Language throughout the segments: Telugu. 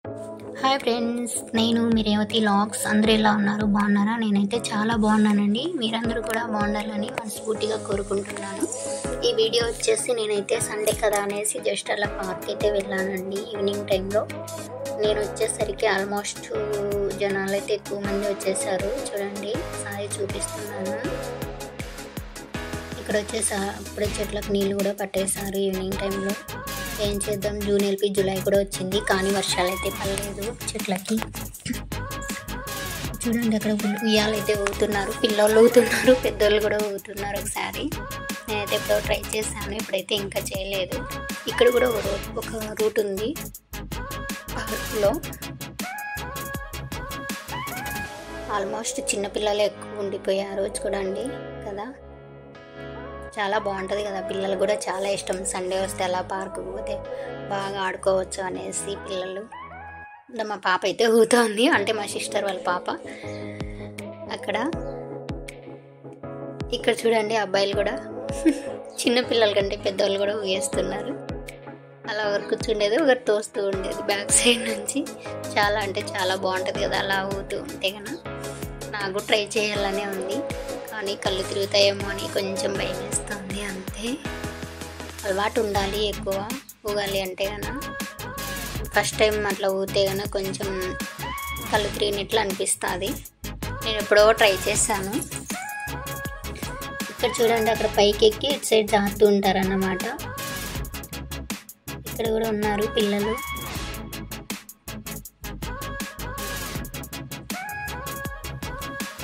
హాయ్ ఫ్రెండ్స్, నేను మీ రేవతి లాగ్స్. అందరూ ఎలా ఉన్నారు? బాగున్నారా? నేనైతే చాలా బాగున్నానండి. మీరందరూ కూడా బాగుండాలని మనస్ఫూర్తిగా కోరుకుంటున్నాను. ఈ వీడియో వచ్చేసి నేనైతే సండే కదా అనేసి జస్ట్ అలా పార్క్ అయితే వెళ్ళానండి. ఈవినింగ్ టైంలో నేను వచ్చేసరికి ఆల్మోస్ట్ జనాలు అయితే ఎక్కువ మంది వచ్చేసారు. చూడండి, సారీ చూపిస్తున్నాను. ఇక్కడ వచ్చేసి అప్పుడే చెట్లకు నీళ్ళు కూడా పట్టేశారు ఈవినింగ్ టైంలో. ఏం చేద్దాం, జూన్ వెళ్ళి జూలై కూడా వచ్చింది, కానీ వర్షాలు అయితే పడలేదు చెట్లకి. చూడండి, అక్కడ ఉయ్యాలైతే ఊగుతున్నారు, పిల్లలు ఊగుతున్నారు, పెద్దోళ్ళు కూడా ఊగుతున్నారు. ఒకసారి నేనైతే ఎప్పుడో ట్రై చేశాను, ఇప్పుడైతే ఇంకా చేయలేదు. ఇక్కడ కూడా ఒక రూట్ ఉంది పార్క్లో. ఆల్మోస్ట్ చిన్నపిల్లలు ఎక్కువ ఉండిపోయారు. చూడండి కదా, చాలా బాగుంటుంది కదా. పిల్లలు కూడా చాలా ఇష్టం. సండే వస్తే అలా పార్కు పోతే బాగా ఆడుకోవచ్చు అనేసి పిల్లలు. మా పాప అయితే ఊగుతోంది, అంటే మా సిస్టర్ వాళ్ళ పాప. ఇక్కడ చూడండి, అబ్బాయిలు కూడా చిన్న పిల్లల కంటే పెద్దవాళ్ళు కూడా ఊగేస్తున్నారు. అలా ఒకరు కూర్చుండేది, ఒకరు తోస్తూ ఉండేది బ్యాక్ సైడ్ నుంచి. చాలా అంటే చాలా బాగుంటుంది కదా అలా ఊగుతూ ఉంటే కన్నా. నాకు ట్రై చేయాలనే ఉంది, కానీ కళ్ళు తిరుగుతాయేమో అని కొంచెం భయం వేస్తుంది అంతే. అలవాటు ఉండాలి, ఎక్కువ ఊగాలి అంటే కన్నా. ఫస్ట్ టైం అట్లా ఊగితే కన్నా కొంచెం కళ్ళు తిరిగినట్లు అనిపిస్తుంది. నేను ఎప్పుడో ట్రై చేశాను. ఇక్కడ చూడండి, అక్కడ పైకి ఎక్కి ఇటు సైడ్ జారుతూ ఉంటారన్నమాట. ఇక్కడ కూడా ఉన్నారు పిల్లలు.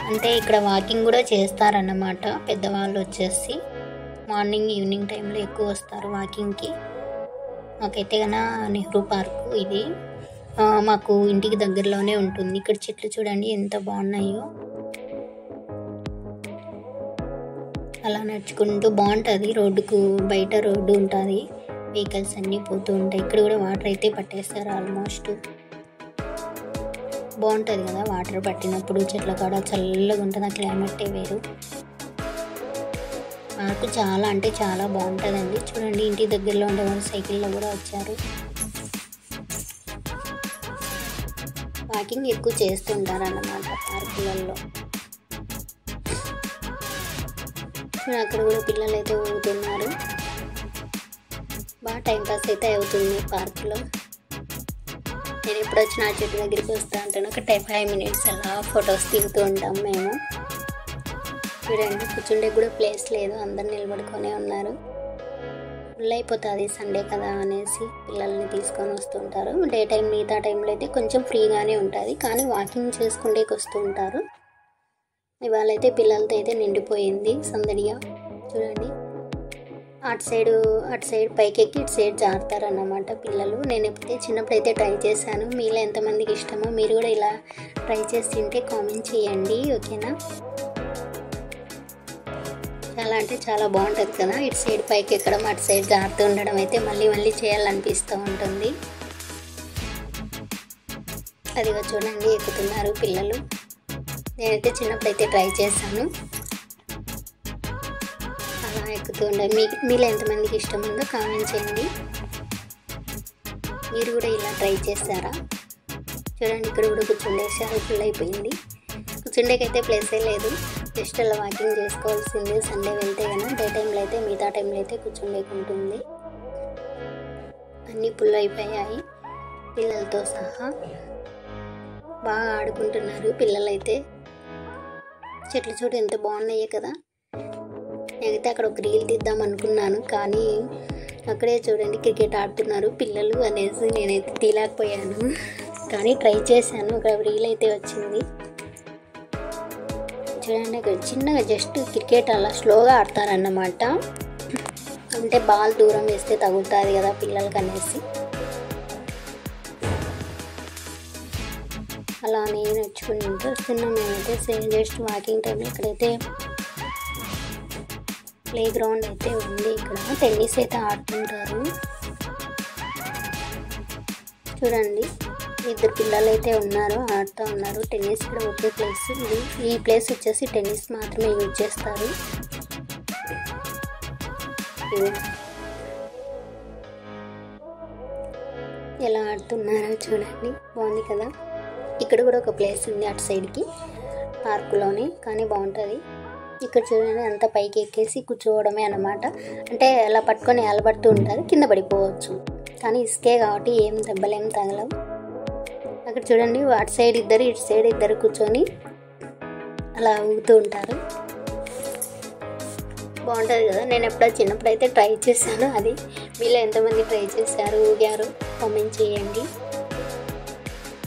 అంటే ఇక్కడ వాకింగ్ కూడా చేస్తారన్నమాట. పెద్దవాళ్ళు వచ్చేసి మార్నింగ్ ఈవినింగ్ టైంలో ఎక్కువ వస్తారు వాకింగ్కి. మాకైతే కన్నా నెహ్రూ పార్కు ఇది మాకు ఇంటికి దగ్గరలోనే ఉంటుంది. ఇక్కడ చెట్లు చూడండి ఎంత బాగున్నాయో. అలా నడుచుకుంటూ బాగుంటుంది. రోడ్డుకు బయట రోడ్డు ఉంటుంది, వెహికల్స్ అన్నీ పోతూ ఉంటాయి. ఇక్కడ కూడా వాటర్ అయితే పట్టేస్తారు ఆల్మోస్ట్. బాగుంటుంది కదా వాటర్ పట్టినప్పుడు. చెట్ల కాడ చల్లగా ఉంటుంది, ఆ క్లైమేటే వేరు. నాకు చాలా అంటే చాలా బాగుంటుందండి. చూడండి, ఇంటి దగ్గరలో ఉండే వాళ్ళు సైకిల్లో కూడా వచ్చారు. వాకింగ్ ఎక్కువ చేస్తుంటారు అన్నమాట పార్కులలో. అక్కడ కూడా పిల్లలు అయితే ఊగుతున్నారు. బాగా టైంపాస్ అయితే అవుతుంది పార్కులో. నేను ఎప్పుడు వచ్చిన ఆ చెట్టు దగ్గరికి వస్తూ ఉంటాను. ఒక 5 minutes అలా ఫొటోస్ దిగుతూ ఉంటాం మేము. చూడండి, కూర్చుండే కూడా ప్లేస్ లేదు, అందరు నిలబడుకొనే ఉన్నారు. ఫుల్ అయిపోతుంది సండే కదా అనేసి పిల్లల్ని తీసుకొని వస్తుంటారు. డే టైం మిగతా టైంలో అయితే కొంచెం ఫ్రీగానే ఉంటుంది, కానీ వాకింగ్ చేసుకుంటేకి వస్తూ ఉంటారు. ఇవాళ అయితే పిల్లలతో అయితే నిండిపోయింది సందడిగా. చూడండి, అటు సైడ్ పైకి ఎక్కి ఇటు సైడ్ జారుతారన్నమాట పిల్లలు. నేను ఎప్పుడైతే చిన్నప్పుడైతే ట్రై చేశాను. మీలో ఎంతమందికి ఇష్టమో మీరు కూడా ఇలా ట్రై చేసి తింటే కామెంట్ చేయండి, ఓకేనా? చాలా అంటే చాలా బాగుంటుంది కదా. ఇటు సైడ్ పైకి ఎక్కడం, అటు సైడ్ జారుతూ ఉండడం అయితే మళ్ళీ చేయాలనిపిస్తూ ఉంటుంది. అదిగా చూడండి, ఎక్కుతున్నారు పిల్లలు. నేనైతే చిన్నప్పుడైతే ట్రై చేశాను. అలా ఎక్కుతూ ఉండాలి. మీలో ఎంతమందికి ఇష్టం ఉందో కామెంట్ చేయండి. మీరు కూడా ఇలా ట్రై చేస్తారా? చూడండి, ఇక్కడ కూడా కూర్చుండేసారు, ఫుల్ అయిపోయింది. కూర్చుండేకైతే ప్లేసే లేదు, జస్ట్ అలా వాకింగ్ చేసుకోవాల్సిందే. సండే వెళ్తే కన్నా డే టైంలో అయితే మిగతా టైంలో అయితే కూర్చుండేకుంటుంది. అన్నీ ఫుల్ అయిపోయాయి పిల్లలతో సహా. బాగా ఆడుకుంటున్నారు పిల్లలైతే. చెట్లు చూడు ఎంత బాగున్నాయో కదా. నేనైతే అక్కడ ఒక రీల్ తీద్దాం అనుకున్నాను, కానీ అక్కడే చూడండి క్రికెట్ ఆడుతున్నారు పిల్లలు అనేసి నేనైతే తీయలేకపోయాను, కానీ ట్రై చేశాను. అక్కడ రీల్ అయితే వచ్చింది. చూడండి, అక్కడ చిన్నగా జస్ట్ క్రికెట్ అలా స్లోగా ఆడతారన్నమాట. అంటే బాల్ దూరం వేస్తే తగులుతుంది కదా పిల్లలకి అనేసి. అలా నేను నడుచుకుంటూ వస్తున్నాం మేమైతే. జస్ట్ వాకింగ్ టైంలో ఇక్కడైతే ప్లే గ్రౌండ్ అయితే ఉంది. ఇక్కడ టెన్నిస్ అయితే ఆడుతుంటారు. చూడండి, 2 పిల్లలు అయితే ఉన్నారు, ఆడుతూ ఉన్నారు టెన్నిస్. ఇక్కడ ఒకే ప్లేస్. ఈ ప్లేస్ వచ్చేసి టెన్నిస్ మాత్రమే యూజ్ చేస్తారు. ఎలా ఆడుతున్నారో చూడండి, బాగుంది కదా. ఇక్కడ కూడా ఒక ప్లేస్ ఉంది అటు సైడ్కి పార్కులోనే, కానీ బాగుంటుంది. ఇక్కడ చూడండి అంత పైకి ఎక్కేసి కూర్చోవడమే అన్నమాట. అంటే అలా పట్టుకొని ఏలబడుతూ ఉంటారు, కింద పడిపోవచ్చు. కానీ ఇసుకే కాబట్టి ఏం దెబ్బలేం తగలవు. అక్కడ చూడండి అటు సైడ్ ఇద్దరు ఇటు సైడ్ ఇద్దరు కూర్చొని అలా ఊగుతూ ఉంటారు, బాగుంటుంది కదా. నేను ఎప్పుడో చిన్నప్పుడు అయితే ట్రై చేశాను. అది మీలో ఎంతమంది ట్రై చేశారు, ఊగారు కామెంట్ చేయండి.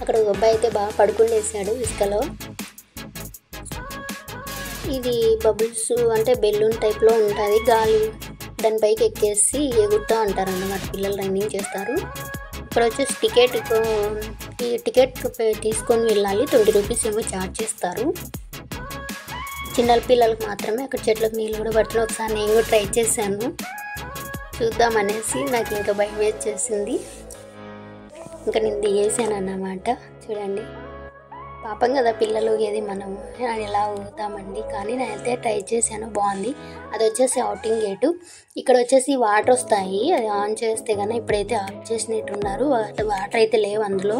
అక్కడ ఒక అబ్బాయి అయితే బాగా పడుకుండేసాడు ఇసుకలో. ఇది బబుల్స్ అంటే బెలూన్ టైప్లో ఉంటుంది, గాలి దానిపైకి ఎక్కేసి ఎగురుతూ ఉంటారు అన్నమాట. పిల్లలు రన్నింగ్ చేస్తారు. ఇక్కడ వచ్చేసి టికెట్ తీసుకొని వెళ్ళాలి, 20 రూపీస్ ఏమో ఛార్జ్ చేస్తారు. చిన్న పిల్లలకు మాత్రమే. అక్కడ చెట్లకు నీళ్ళు కూడా పడుతున్నాయి. ఒకసారి నేను కూడా ట్రై చేశాను చూద్దామనేసి, నాకు ఇంకా భయం వేసేసింది. ఇంకా నేను దిగేసాను అన్నమాట. చూడండి పాపం కదా పిల్లలు ఊగేది, మనం ఎలా ఊగుతామండి. కానీ నేనైతే ట్రై చేశాను, బాగుంది. అది వచ్చేసి అవుటింగ్ గేటు. ఇక్కడ వచ్చేసి వాటర్ వస్తాయి, అది ఆన్ చేస్తే కన్నా ఇప్పుడైతే ఆఫ్ చేసినట్టున్నారు. వాటర్ అయితే లేవు అందులో.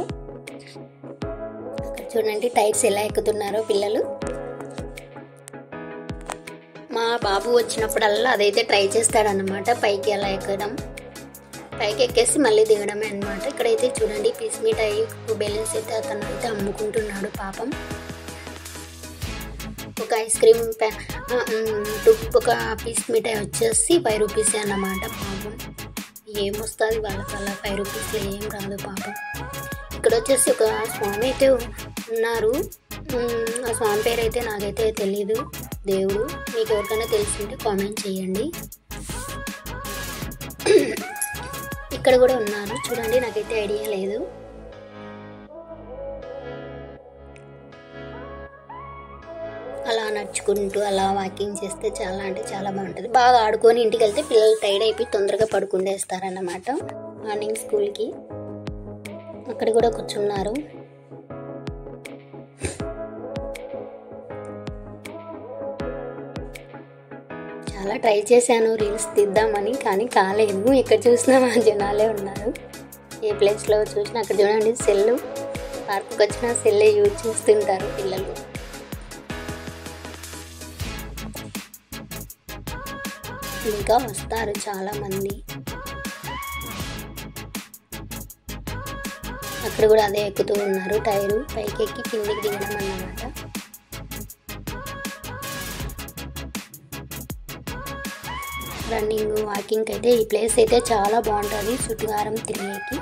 అక్కడ చూడండి టైర్స్ ఎలా ఎక్కుతున్నారో పిల్లలు. మా బాబు వచ్చినప్పుడల్లా అదైతే ట్రై చేస్తాడన్నమాట, పైకి అలా ఎక్కడం. పైకి ఎక్కేసి మళ్ళీ దిగడమే అనమాట. ఇక్కడైతే చూడండి పీస్ మిఠాయి బెలూన్స్ అయితే అతను అయితే అమ్ముకుంటున్నాడు పాపం. ఒక ఐస్ క్రీమ్ ఒక పీస్ మిఠాయి వచ్చేసి 5 రూపీసే అన్నమాట. పాపం ఏమొస్తుంది వాళ్ళకి, అలా 5 రూపీస్లో ఏం రాదు పాపం. ఇక్కడ వచ్చేసి ఒక స్వామి అయితే ఉన్నారు. ఆ స్వామి పేరు అయితే నాకైతే తెలీదు. దేవుడు మీకు ఎవరికైనా తెలిసింటే కామెంట్ చేయండి. ఇక్కడ కూడా ఉన్నారు చూడండి, నాకైతే ఐడియా లేదు. అలా నడుచుకుంటూ అలా వాకింగ్ చేస్తే చాలా అంటే చాలా బాగుంటుంది. బాగా ఆడుకొని ఇంటికి వెళ్తే పిల్లలు టైర్డ్ అయిపోయి తొందరగా పడుకుండేస్తారన్నమాట మార్నింగ్ స్కూల్కి. అక్కడ కూడా కూర్చున్నారు. చాలా ట్రై చేశాను రీల్స్ తీద్దామని, కానీ కాలేదు. ఇక్కడ చూసినా మా జనాలే ఉన్నారు. ఏ ప్లేస్లో చూసినా అక్కడ చూడండి సెల్లు, పార్కుకి వచ్చినా సెల్లే యూజ్ చేస్తుంటారు పిల్లలు. ఇంకా వస్తారు చాలామంది. అక్కడ కూడా అదే ఎక్కుతూ ఉన్నారు, టైరు పైకి ఎక్కి కిందికి దిగడం అన్నమాట. రన్నింగ్ వాకింగ్ అయితే ఈ ప్లేస్ అయితే చాలా బాగుంటుంది చుట్టుగారం తిరిగేకి.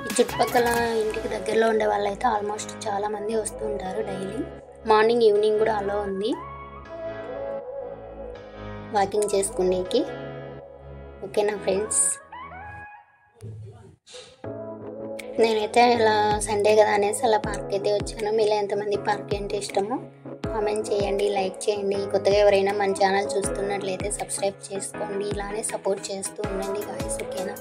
ఈ చుట్టుపక్కల ఇంటికి దగ్గరలో ఉండే వాళ్ళైతే ఆల్మోస్ట్ చాలామంది వస్తూ ఉంటారు డైలీ. మార్నింగ్ ఈవినింగ్ కూడా అలా ఉంది వాకింగ్ చేసుకునేకి. ఓకేనా ఫ్రెండ్స్, నేనైతే ఇలా సండే కదా అనేసి అలా పార్క్ అయితే వచ్చాను. మీలో ఎంతమంది పార్క్ అంటే ఇష్టమో కామెంట్ చేయండి, లైక్ చేయండి. కొత్తగా ఎవరైనా మన ఛానల్ చూస్తున్నట్లయితే సబ్స్క్రైబ్ చేసుకోండి. ఇలానే సపోర్ట్ చేస్తూ ఉండండి గాయ్స్, ఓకేనా.